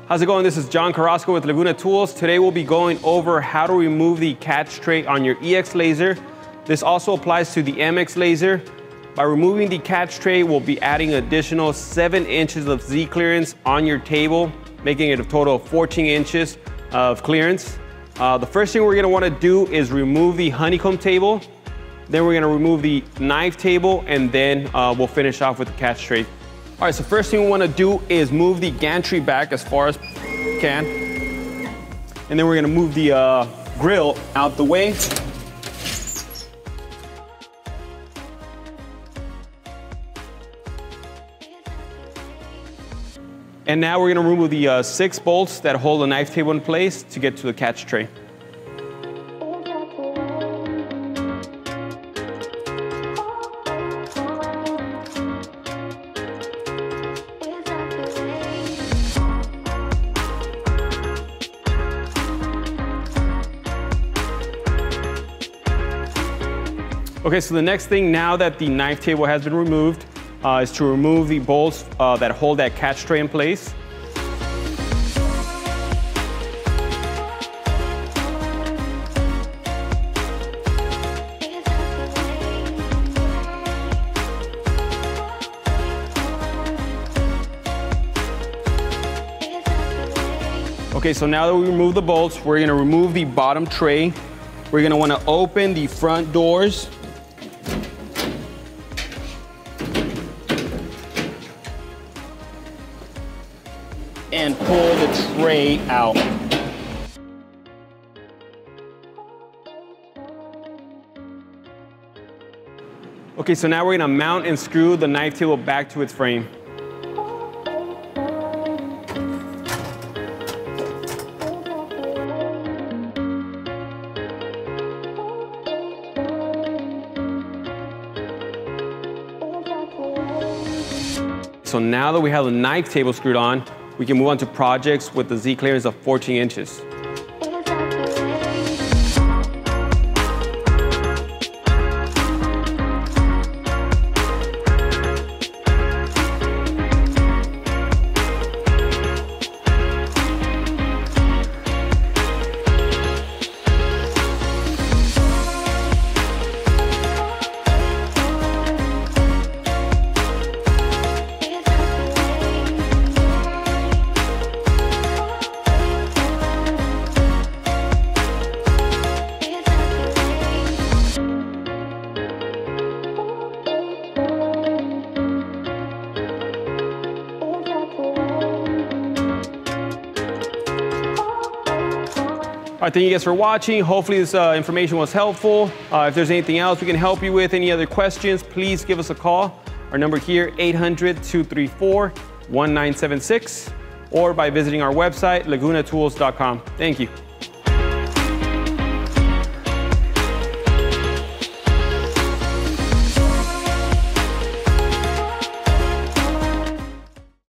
How's it going? This is John Carrasco with Laguna Tools. Today we'll be going over how to remove the catch tray on your EX laser. This also applies to the MX laser. By removing the catch tray, we'll be adding additional 7 inches of Z clearance on your table, making it a total of 14 inches of clearance. The first thing we're gonna wanna do is remove the honeycomb table. Then we're gonna remove the knife table, and then we'll finish off with the catch tray. All right, so first thing we wanna do is move the gantry back as far as we can. And then we're gonna move the grill out the way. And now we're gonna remove the 6 bolts that hold the knife table in place to get to the catch tray. Okay, so the next thing, now that the knife table has been removed, is to remove the bolts that hold that catch tray in place. Okay, so now that we remove the bolts, we're gonna remove the bottom tray. We're gonna wanna open the front doors. And pull the tray out. Okay, so now we're gonna mount and screw the knife table back to its frame. So now that we have the knife table screwed on, we can move on to projects with the Z clearance of 14 inches. All right, thank you guys for watching. Hopefully this information was helpful. If there's anything else we can help you with, any other questions, please give us a call. Our number here, 800-234-1976, or by visiting our website, lagunatools.com. Thank you.